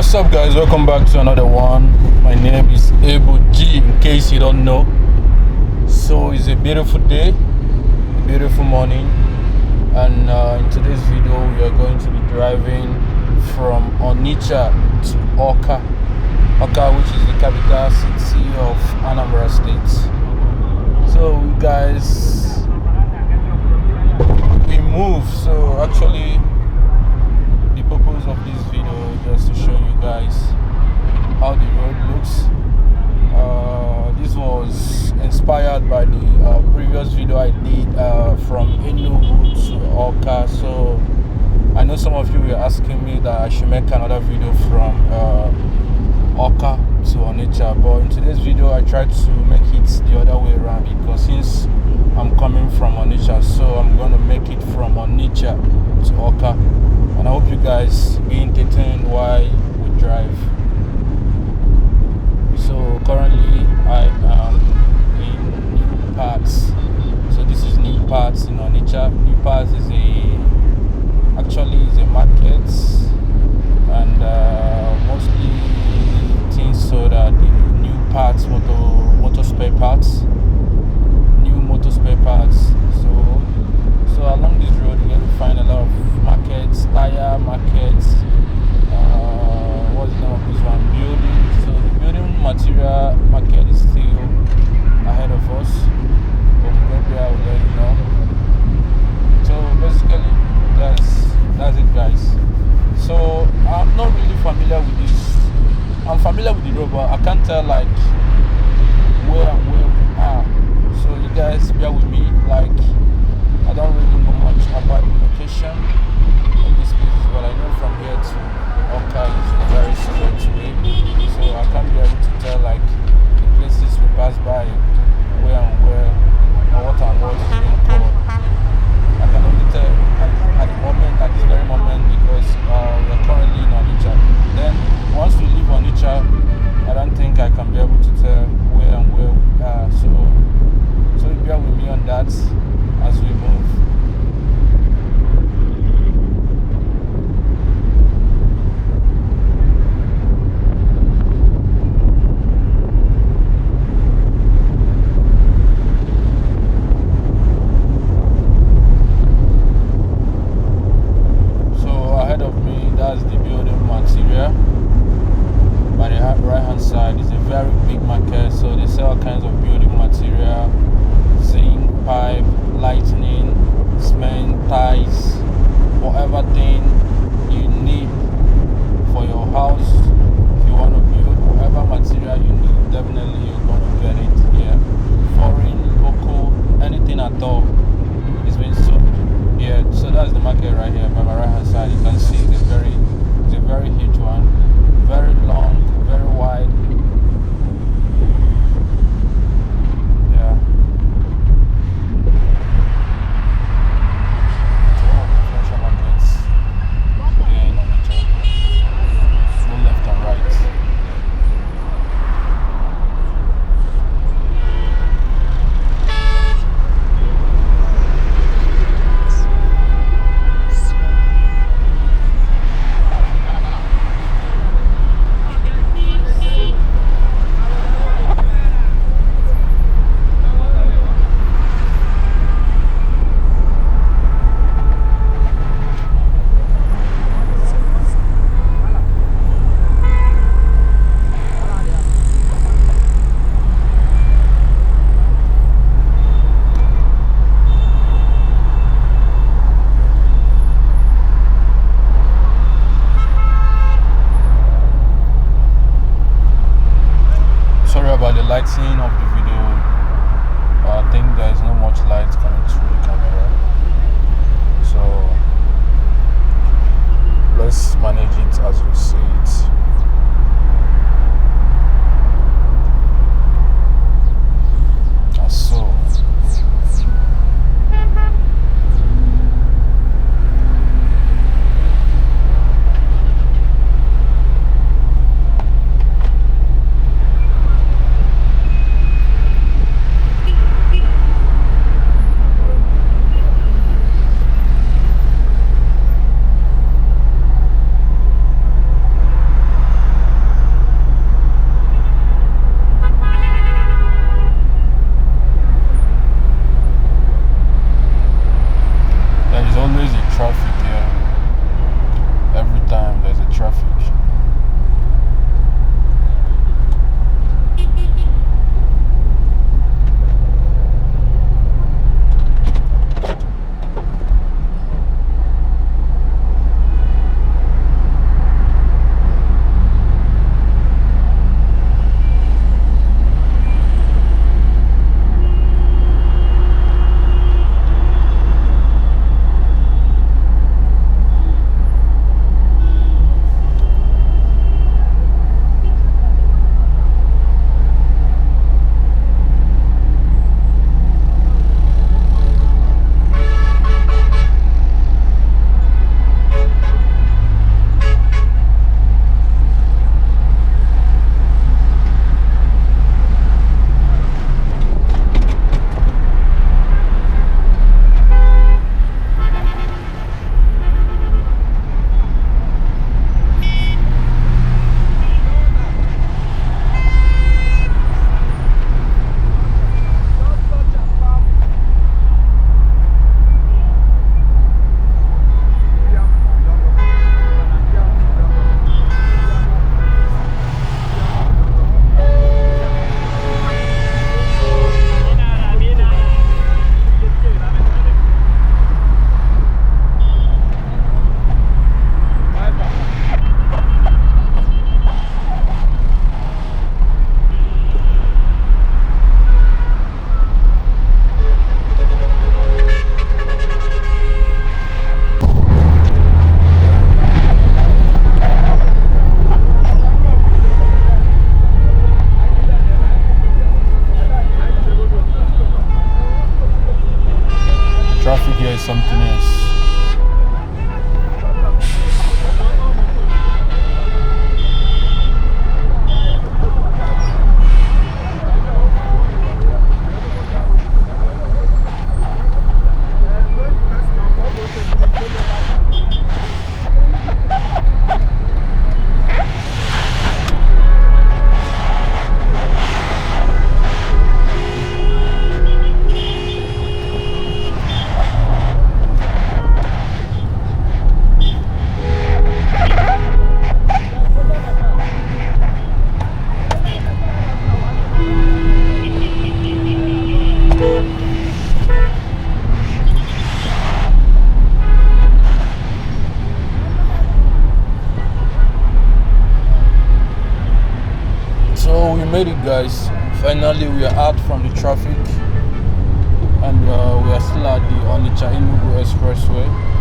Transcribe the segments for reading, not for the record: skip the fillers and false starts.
What's up, guys? Welcome back to another one. My name is Eboh G, in case you don't know. So it's a beautiful day, a beautiful morning, and in today's video we are going to be driving from Onitsha to Awka, which is the capital city of Anambra State. So guys, we move. So actually, the purpose of this video is just to show you guys how the road looks. This was inspired by the previous video I did from Eboh to Awka. So I know some of you were asking me that I should make another video from Awka to Onitsha, but in today's video I tried to make it the other way around, because since I'm coming from Onitsha, so I'm going to make it from Onitsha to Awka. And I hope you guys be entertained while we drive. So currently I am in New Parts. So this is New Parts in Onitsha. New Parts is actually a market, and mostly things sold at the New Parts motor spare parts. New motor spare parts. So along this road you're going to find a lot of markets, tire markets, what's the name of this one, building. So the building material market is still ahead of us, but we get there, I will let you know. So basically that's it, guys. So I'm not really familiar with this. I'm familiar with the road, but I can't tell like where we are. So you guys bear with me, like I don't really know much about the location of this place, but I know from here to Awka is a very straight way, so I can't be able to tell like the places we pass by, where and where, or what and what is being called. I can only tell at the moment, at this very moment, because we are currently in Onitsha. Then once we leave Onitsha, I don't think I can be able to tell where and where we are. So bear with me on that as we move. So ahead of me, that's the building material. By the right hand side is a very big market, so they sell all kinds of building material, zinc, pipe, lightning, cement, ties, whatever thing you need for your house. If you want to build whatever material you need, definitely you're going to get it here. Foreign, local, anything at all is being sold here. So that's the market right here by my right hand side. You can see it's a very huge one, very long, very wide. made it, guys. Finally, we are out from the traffic, and we are still at the Onitsha Expressway.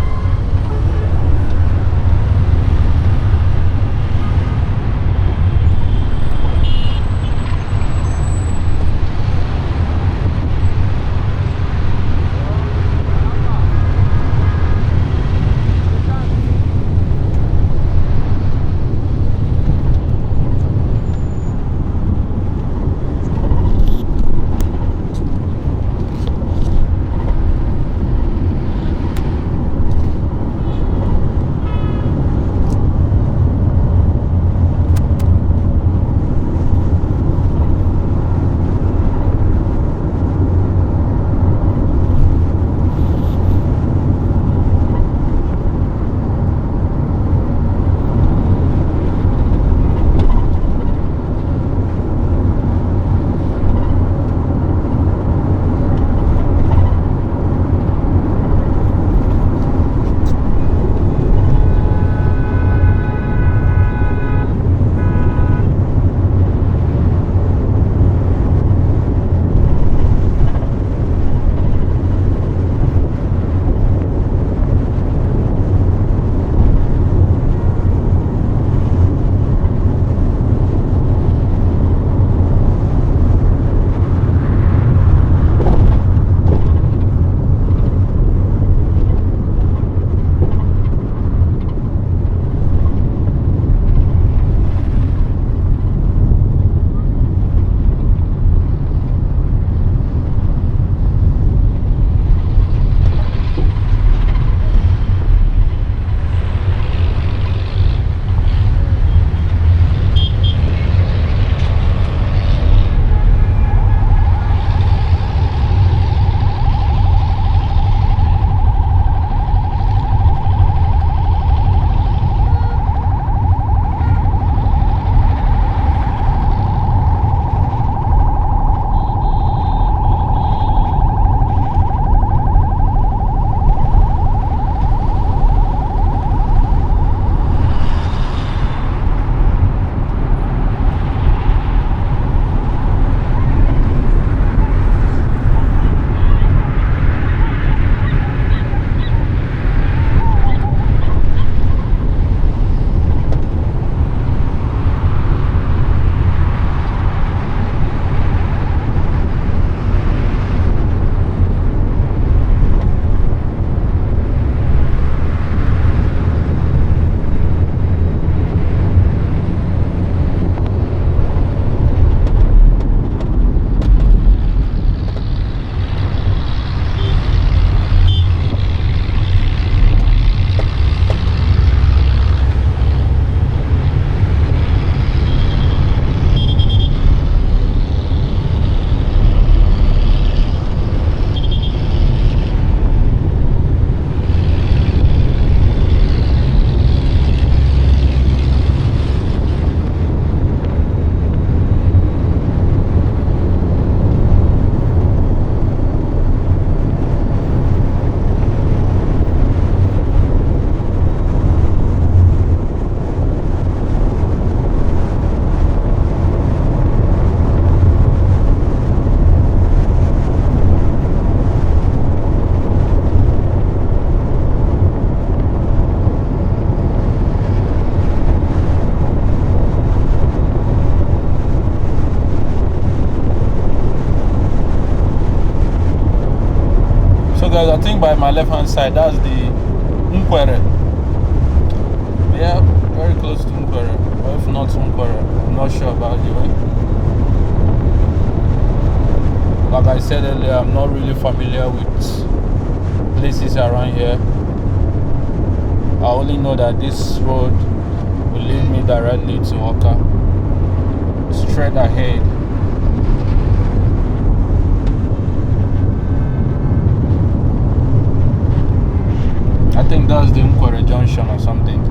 Guys, I think by my left hand side, that's the Nkwere. Yeah, very close to Nkwere, or if not Nkwere, I'm not sure about the way. Like I said earlier, I'm not really familiar with places around here. I only know that this road will lead me directly to Awka, straight ahead. I think that's the Nkwere Junction or something.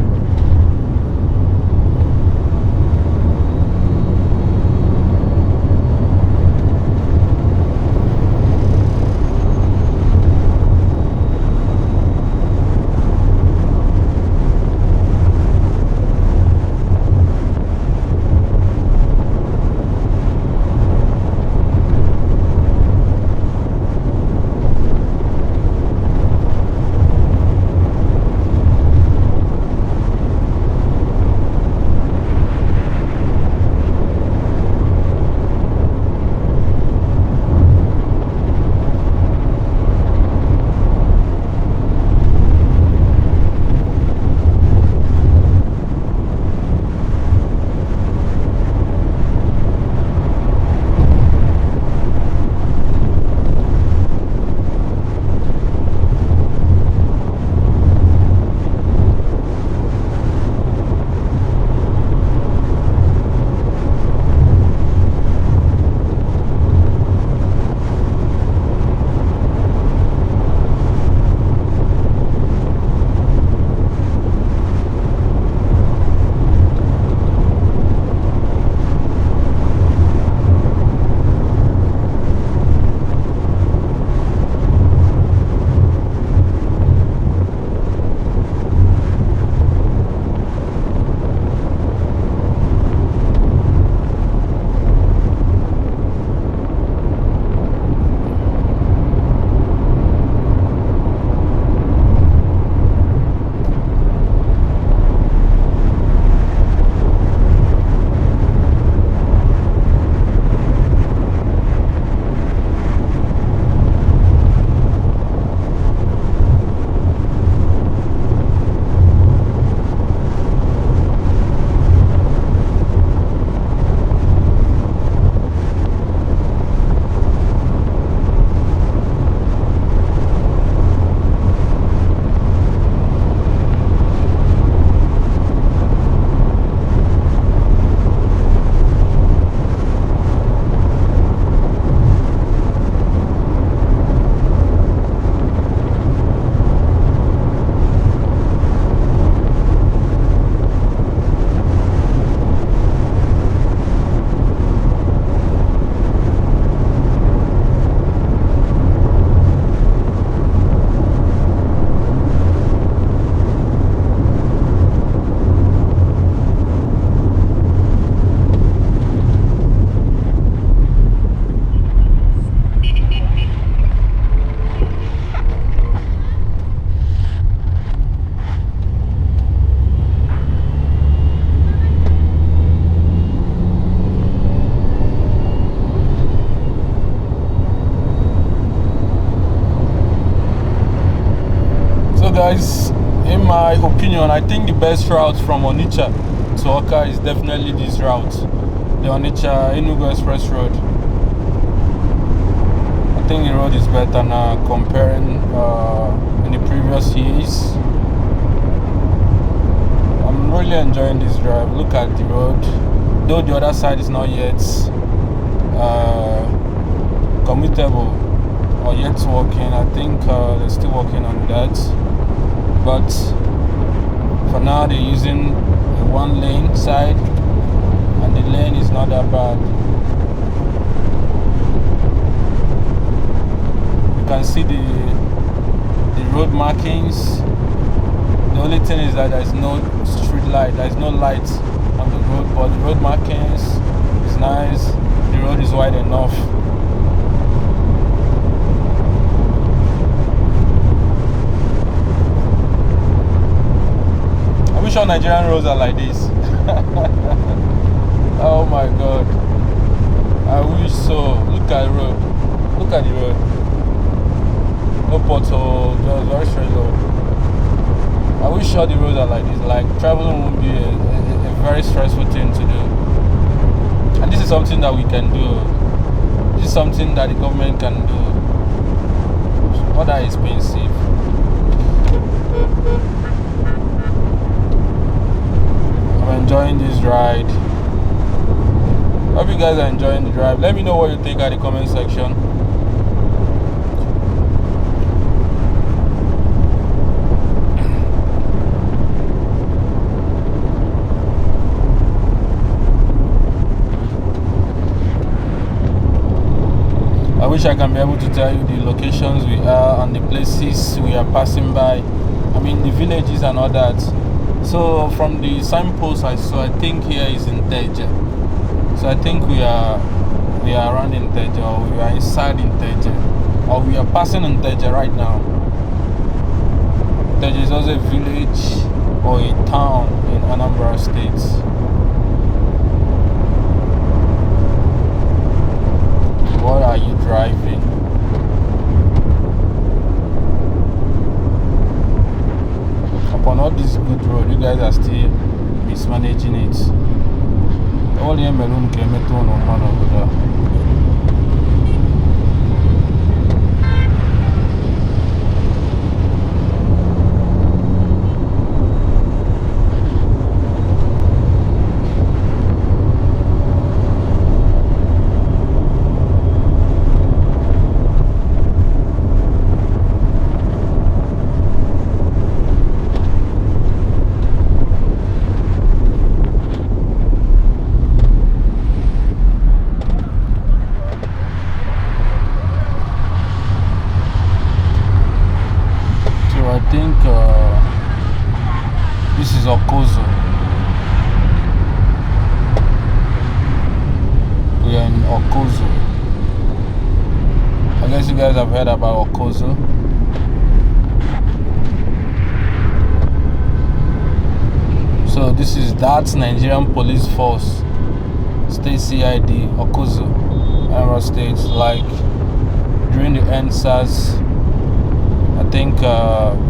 guys, in my opinion, I think the best route from Onitsha to Awka is definitely this route, the Onitsha Enugu Express Road. I think the road is better now comparing in the previous years. I'm really enjoying this drive. Look at the road, though the other side is not yet commutable or yet working. I think they're still working on that, but for now they're using a one lane side, and the lane is not that bad. You can see the road markings. The only thing is that there's no street light, there's no light on the road, but the road markings is nice. The road is wide enough. I wish all Nigerian roads are like this. Oh my god, I wish so. Look at the road, look at the road. No pothole, just very straight road. I wish all the roads are like this. Like, traveling won't be a very stressful thing to do. And this is something that we can do. This is something that the government can do. Not that expensive. I'm enjoying this ride. Hope you guys are enjoying the drive. Let me know what you think at the comment section. I wish I can be able to tell you the locations we are and the places we are passing by. I mean, the villages and all that. So from the signpost I saw, I think here is in Teje. So I think we are around in Teje, or we are inside in Teje, or we are passing in Teje right now. Teje is also a village or a town in Anambra State. What are you driving? Upon all this good road, you guys are still mismanaging it. All the melon came to one over there. I think this is Okozo. We are in Okozo. I guess you guys have heard about Okozo. So this is that Nigerian police force, state CID, Okozo, Anambra State. Like during the NSAS, I think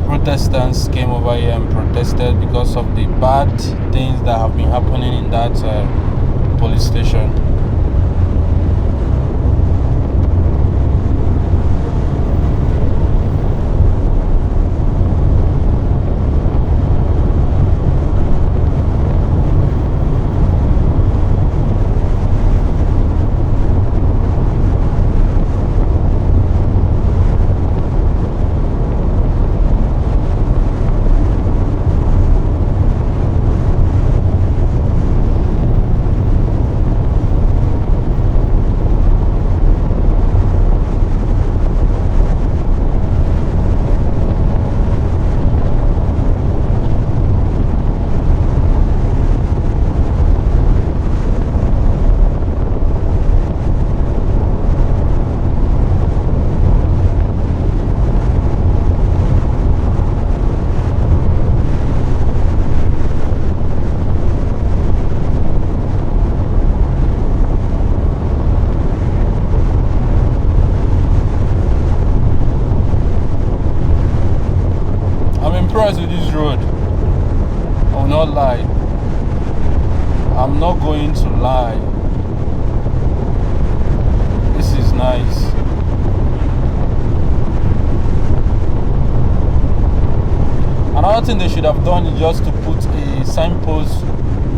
Protestants came over here and protested because of the bad things that have been happening in that police station. not lie. I'm not going to lie. This is nice. Another thing they should have done is just to put a signpost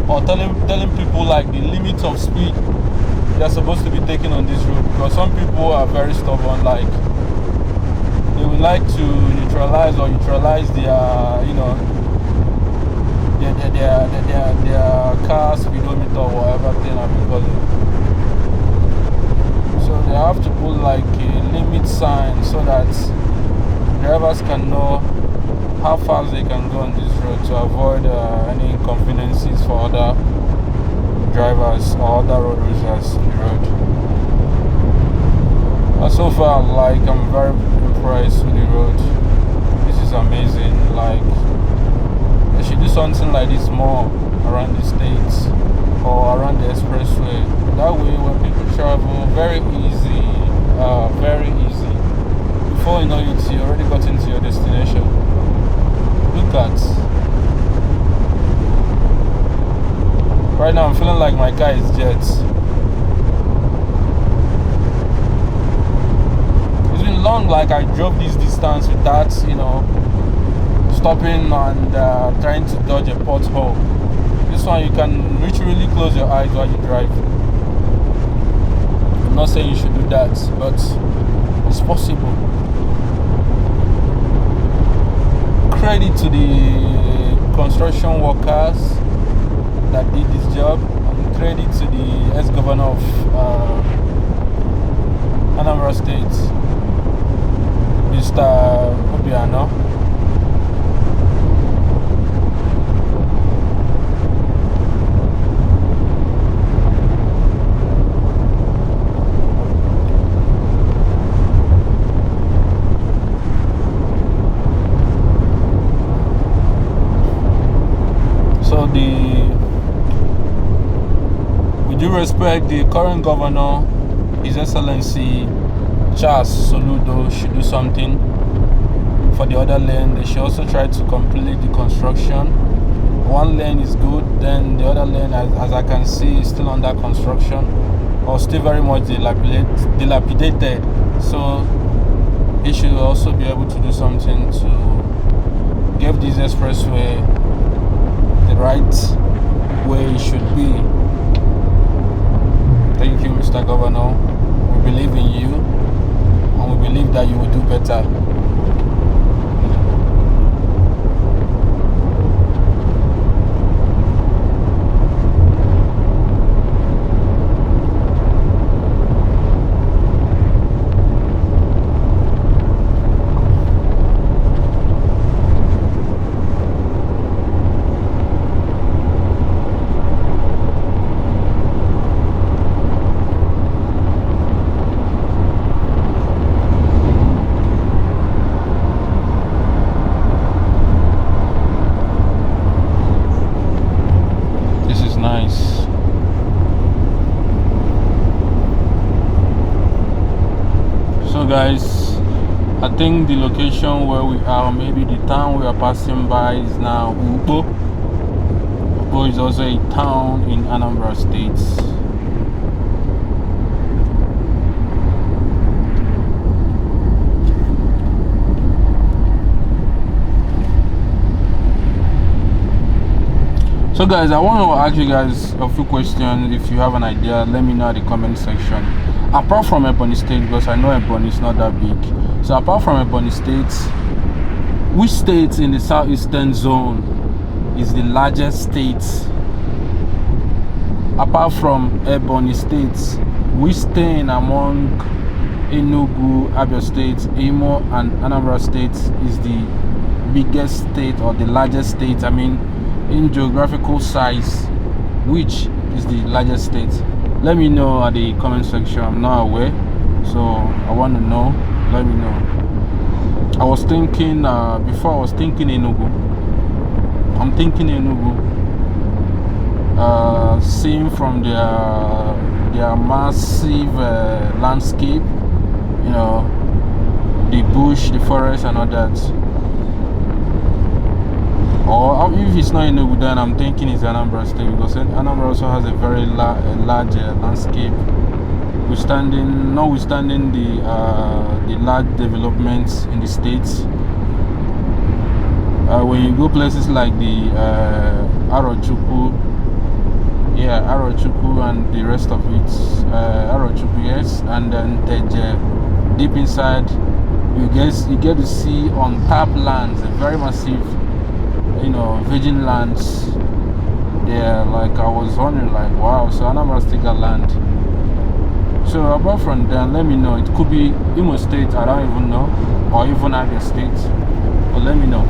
or telling people like the limits of speed they're supposed to be taking on this road, because some people are very stubborn. Like, they would like to neutralize their, you know, their car speedometer or whatever thing I'm calling. So they have to put like a limit sign so that drivers can know how fast they can go on this road to avoid any inconveniences for other drivers or other road users on the road. But so far, like, I'm very impressed with the road. This is amazing. Like, they should do something like this more around the states or around the expressway. That way, when people travel, very easy. Before you know it, you already got into your destination. Look at. Right now I'm feeling like my car is jet. It's been long, like I drove this distance without, you know, stopping and trying to dodge a pothole. This one you can literally close your eyes while you drive. I'm not saying you should do that, but it's possible. Credit to the construction workers that did this job, and credit to the ex-governor of Anambra State, Mr. Obiano. We do respect the current governor, His Excellency Charles Soludo, should do something for the other lane. They should also try to complete the construction. One lane is good, then the other lane, as I can see, is still under construction or still very much dilapidated. So he should also be able to do something to give this expressway the right way it should be. Thank you, Mr. Governor. We believe in you, and we believe that you will do better. Guys, I think the location where we are, maybe the town we are passing by, is now Eboh. Eboh is also a town in Anambra State. So guys, I want to ask you guys a few questions. If you have an idea, let me know in the comment section. Apart from Eboh State, because I know Eboh is not that big, so apart from Eboh State, which state in the southeastern zone is the largest state? Apart from Eboh State, which state among Enugu, Abia State, Imo and Anambra State is the biggest state or the largest state? I mean, in geographical size, which is the largest state? Let me know at the comment section. I'm not aware, so I want to know. Let me know. I was thinking before, I was thinking Enugu. I'm thinking Enugu. Seeing from their massive landscape, you know, the bush, the forest and all that. Or if it's not Enugu, then I'm thinking it's Anambra State, because Anambra also has a very large landscape, notwithstanding the large developments in the states. When you go places like the Arochukwu, and the rest of it, Arochukwu, yes, and then Teje, deep inside, you get to see untapped lands, a very massive, virgin lands. Yeah, like I was wondering, like, wow, so Anambra State got land. So apart from that, let me know. It could be Imo State, I don't even know, or even Abia State, but let me know.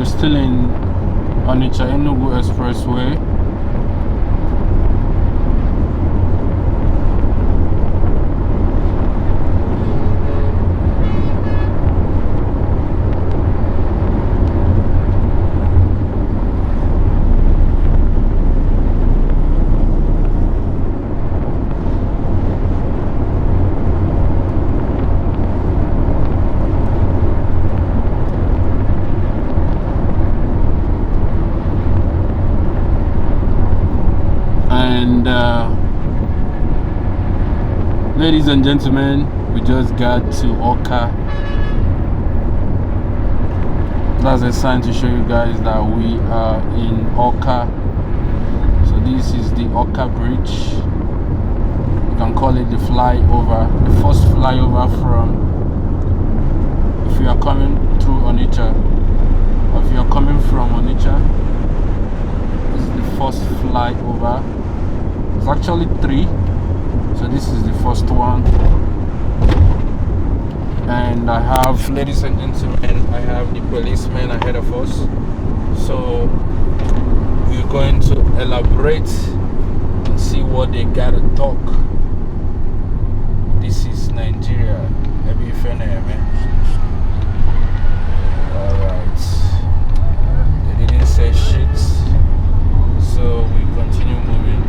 Still in Onitsha Enugu Expressway. Ladies and gentlemen, we just got to Awka. That's a sign to show you guys that we are in Awka. So this is the Awka Bridge. You can call it the flyover, the first flyover from, if you are coming through Onitsha, or if you are coming from Onitsha, this is the first flyover. It's actually 3. So this is the first one, and I have, ladies and gentlemen, I have the policemen ahead of us. So we're going to elaborate and see what they gotta talk. This is Nigeria. Alright. They didn't say shit, so we continue moving.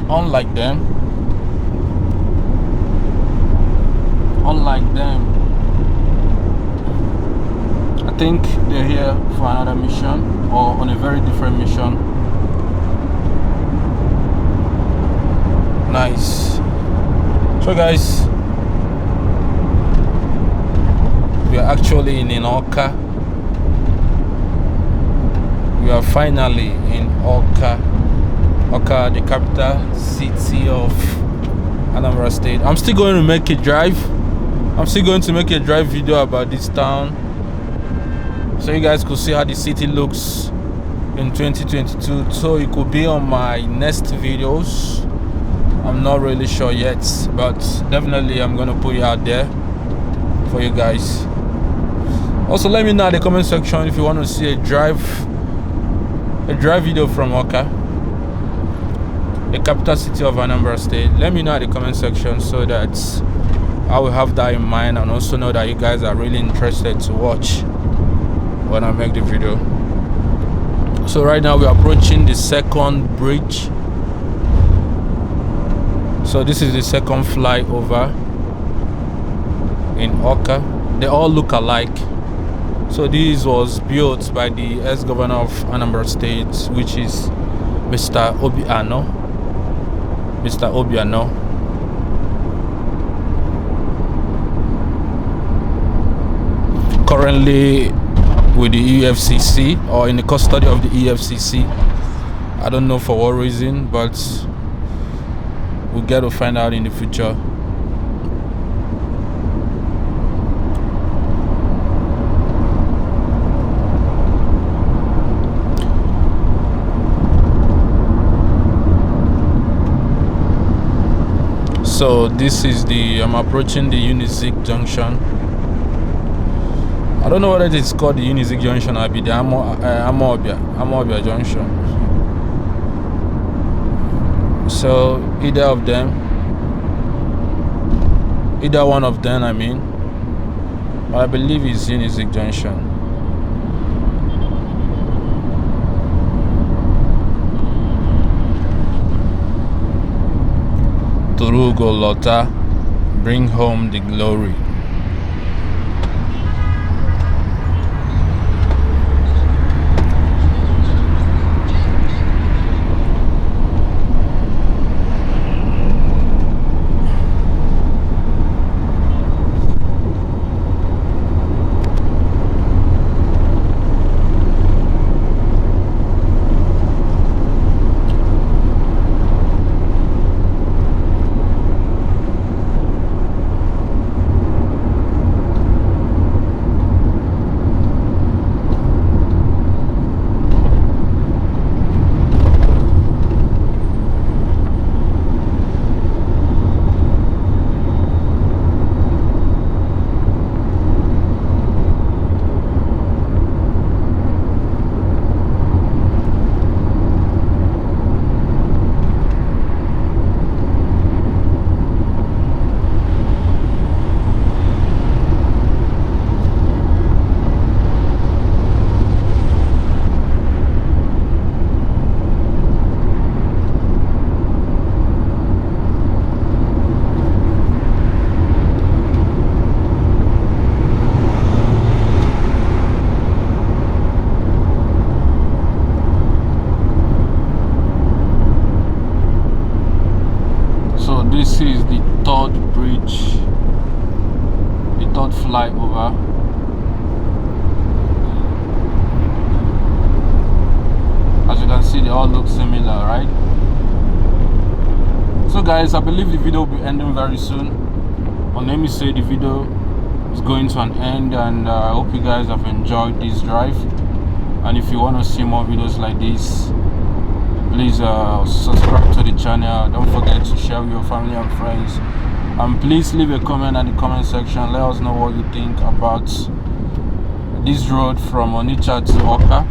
unlike them, I think they're here for another mission, or on a very different mission. Nice. So guys, we are actually in Awka. We are finally in Awka, the capital city of Anambra State. I'm still going to make a drive video about this town, so you guys could see how the city looks in 2022. So it could be on my next videos. I'm not really sure yet, but definitely I'm gonna put it out there for you guys. Also, let me know in the comment section if you want to see a drive video from Awka, the capital city of Anambra State. Let me know in the comment section so that I will have that in mind, and also know that you guys are really interested to watch when I make the video. So right now we're approaching the second bridge. So this is the second flyover in Awka. They all look alike. So this was built by the ex-governor of Anambra State, which is Mr. Obiano. Currently with the EFCC, or in the custody of the EFCC. I don't know for what reason, but we'll get to find out in the future. So this is I'm approaching the Unizik Junction. I don't know whether it's called the Unizik Junction or the Amobia Junction. So either one of them, I mean. But I believe it's Unizik Junction. Turugo Lota, bring home the glory. This is the third bridge, the third flyover. As you can see, they all look similar, right? So guys, I believe the video will be ending very soon. Or let me say the video is going to an end, and I hope you guys have enjoyed this drive. And if you want to see more videos like this, please subscribe to the channel. Don't forget to share with your family and friends, and please leave a comment in the comment section. Let us know what you think about this road from Onitsha to Awka.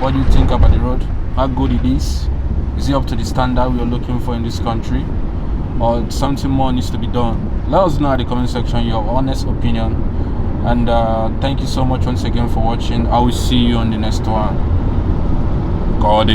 What do you think about the road? How good it is? Is it up to the standard we are looking for in this country, or something more needs to be done? Let us know in the comment section your honest opinion. And thank you so much once again for watching. I will see you on the next one. God.